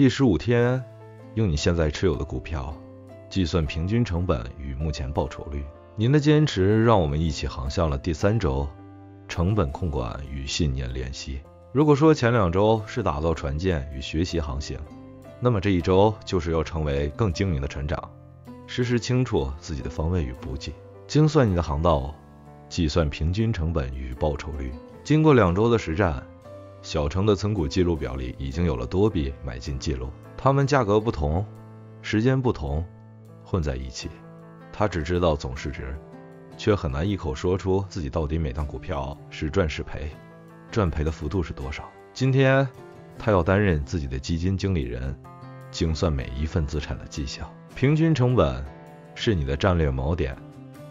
第15天，用你現在持有的股票計算平均成本與目前報酬率。您的堅持讓我們一起航向了第3周，成本控管與信念練習。如果說前2周是打造船艦與學習航行，那麼這1周就是要成為更精明的船長，時時清楚自己的方位與補給，精算你的航道，計算平均成本與報酬率。經過2周的實戰，小程的存股記錄表裡已經有了多筆買進記錄，它們價格不同，時間不同，混在一起。他只知道總市值，卻很難一口說出自己到底每檔股票是賺是賠，賺賠的幅度是多少。今天他要擔任自己的基金經理人，精算每一份資產的績效。平均成本是你的戰略锚點，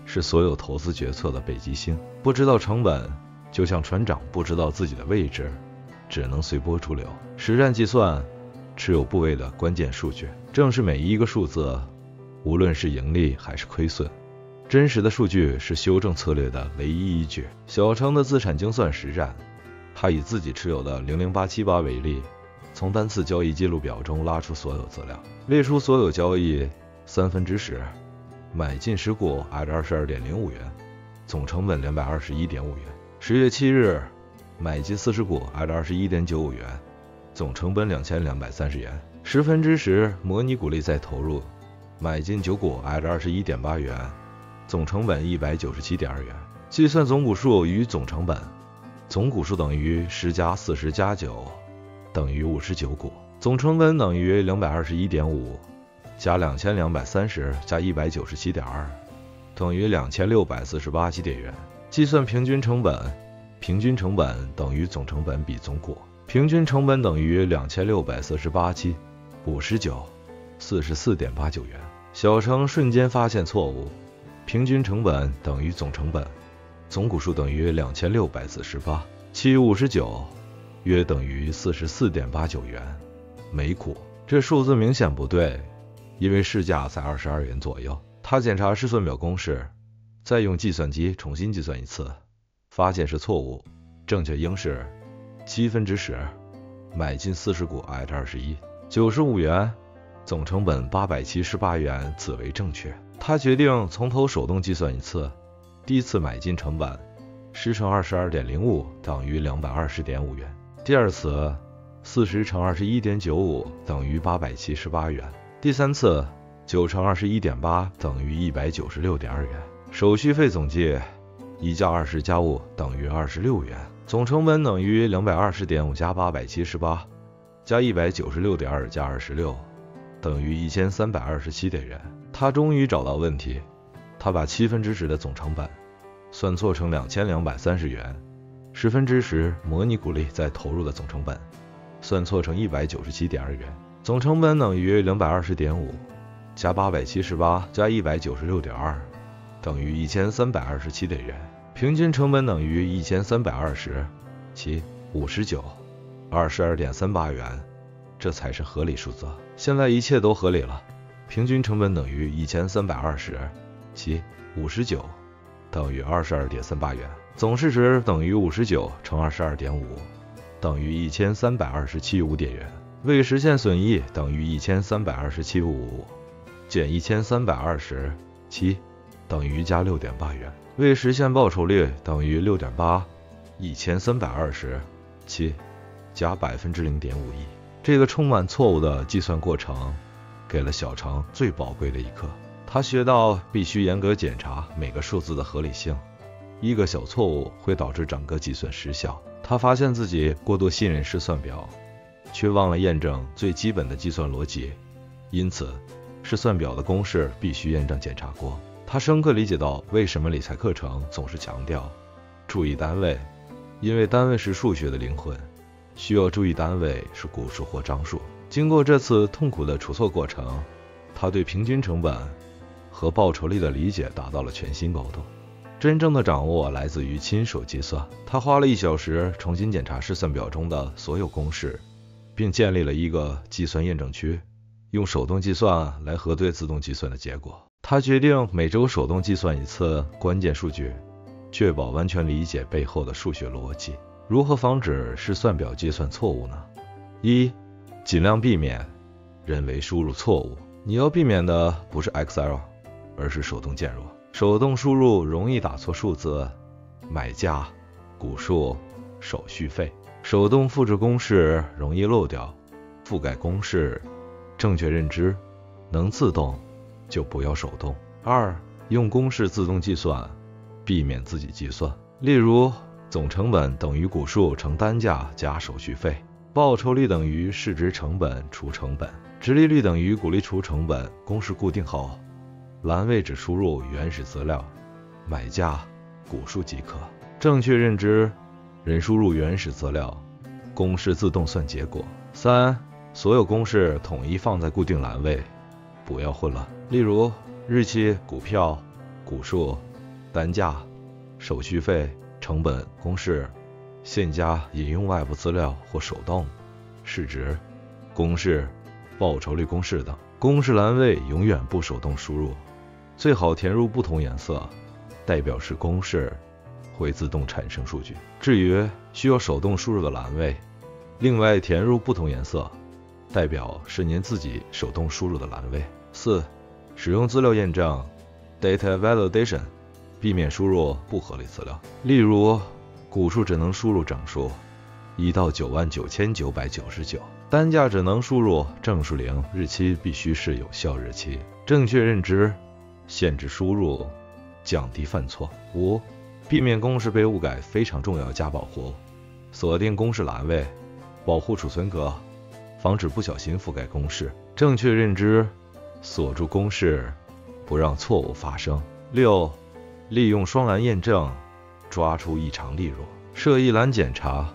是所有投資決策的北極星。不知道成本，就像船長不知道自己的位置，只能隨波逐流。實戰計算持有部位的關鍵數據，正是每一個數字，無論是盈利還是虧損，真實的數據是修正策略的唯一依據。小程的資產精算實戰，他以自己持有的00878為例，從單次交易記錄表中拉出所有資料，列出所有交易10%，買進10股 22.05 元，總成本221.5元。10月7日買進40股 21.95 元，总成本2230元。10%模擬股利再投入，買進9股 21.8 元，總成本197.2元。計算總股數與總成本，總股數等於10加40加9等於59股，總成本等於221.5加2230加197.2等於2648几元。計算平均成本，平均成本等於總成本比總股，平均成本等於2648期59 44.89元。小程瞬間發現錯誤，平均成本等於總成本，總股數等於2648期59，約等於44.89元每股。這數字明顯不對，因為市價才22元左右。他檢查試算表公式，再用計算機重新計算一次，發現是錯誤，正確應是10%，買進40股 at21 95元，總成本878元，此為正確。他決定從頭手動計算一次，第一次買進成本10乘 22.05 等於220.5元，第二次40乘 21.95 等於878元，第三次9乘 21.8 等于196.2元，手續費總計1加20加5等於26元，總成本等於220.5加878加196.2加26等於1327元。他終於找到問題，他把10%的總成本算錯成2230元，10%模擬股利再投入的總成本算錯成197.2元，總成本等於220.5加878加196.2等於1327元，平均成本等於1320其59 22.38元，這才是合理數字。現在一切都合理了，平均成本等於1320其59等於22.38元，總市值等於59乘 22.5 等於1327.5元，未實現損益等於1327.55減1320其等於加6.8元，未實現報酬率等於6.8 1320其加0.51%。這個充滿錯誤的計算過程給了小程最寶貴的一課，他學到必須嚴格檢查每個數字的合理性，一個小錯誤會導致整個計算失效。他發現自己過度信任試算表，卻忘了驗證最基本的計算邏輯，因此試算表的公式必須驗證檢查過。他深刻理解到為什麼理財課程總是強調注意單位，因為單位是數學的靈魂，需要注意單位是股數或張數。經過這次痛苦的出錯過程，他對平均成本和報酬率的理解達到了全新高度。真正的掌握來自於親手計算。他花了1小時重新檢查試算表中的所有公式，並建立了一個計算驗證區，用手動計算來核對自動計算的結果。他決定每周手動計算一次關鍵數據，確保完全理解背後的數學邏輯。如何防止試算表計算錯誤呢？1. 盡量避免人為輸入錯誤。你要避免的不是 Excel， 而是手動鍵弱。手動輸入容易打錯數字、買價、股數、手續費。手動複製公式容易漏掉，覆蓋公式，正確認知，能自動就不要手動。2. 用公式自動計算，避免自己計算。例如，總成本等於股數乘單價加手續費，報酬率等於市值成本除成本，殖利率等於股利除成本。公式固定後，欄位只輸入原始資料，買價、股數即可。正確認知，人輸入原始資料，公式自動算結果。3. 所有公式統一放在固定欄位，不要混亂。例如，日期、股票、股數、單價、手續費、成本、公式、現價引用外部資料或手動、市值、公式、報酬率公式等。公式欄位永遠不手動輸入，最好填入不同顏色，代表是公式，會自動產生數據。至於需要手動輸入的欄位，另外填入不同顏色，代表是您自己手動輸入的欄位。4. 使用資料驗證 Data Validation， 避免輸入不合理資料。例如，股數只能輸入整數1到99999，單價只能輸入正數0，日期必須是有效日期。正確認知，限制輸入，降低犯錯。5. 避免公式被誤改非常重要加保護，鎖定公式欄位，保護儲存格，防止不小心覆蓋公式。正確認知，鎖住公式，不讓錯誤發生。6. 利用雙欄驗證，抓出異常例如設一欄檢查，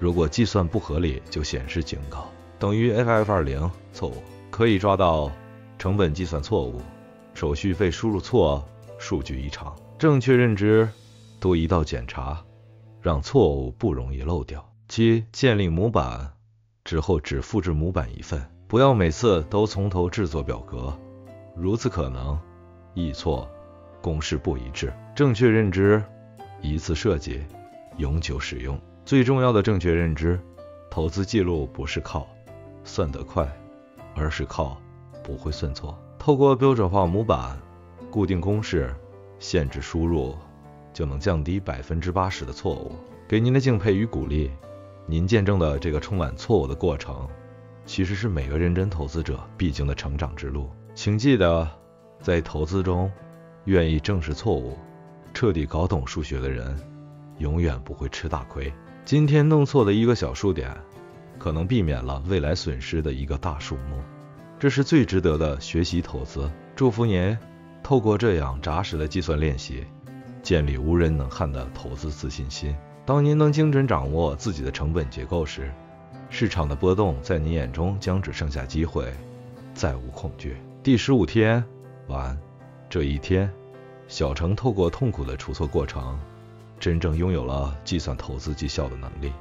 如果計算不合理就顯示警告，等於 FF20 錯誤，可以抓到成本計算錯誤、手續費輸入錯、數據異常。正確認知，多一道檢查，讓錯誤不容易漏掉。7. 建立模板之後只複製模板一份，不要每次都從頭制作表格，如此可能易錯，公式不一致。正確認知，一次設計，永久使用。最重要的正確認知，投資記錄不是靠算得快，而是靠不會算錯。透過標準化模板、固定公式、限制輸入，就能降低80%的錯誤。給您的敬佩與鼓勵，您見證的這個充滿錯誤的過程，其實是每個認真投資者必經的成長之路。請記得，在投資中，願意正視錯誤、徹底搞懂數學的人，永遠不會吃大虧。今天弄錯的一個小數點，可能避免了未來損失的一個大數目。這是最值得的學習投資。祝福您透過這樣扎實的計算練習，建立無人能撼的投資自信心。當您能精準掌握自己的成本結構時，市場的波動在您眼中將只剩下機會，再無恐懼。第15天，晚這一天，小程透過痛苦的出錯過程，真正擁有了計算投資績效的能力。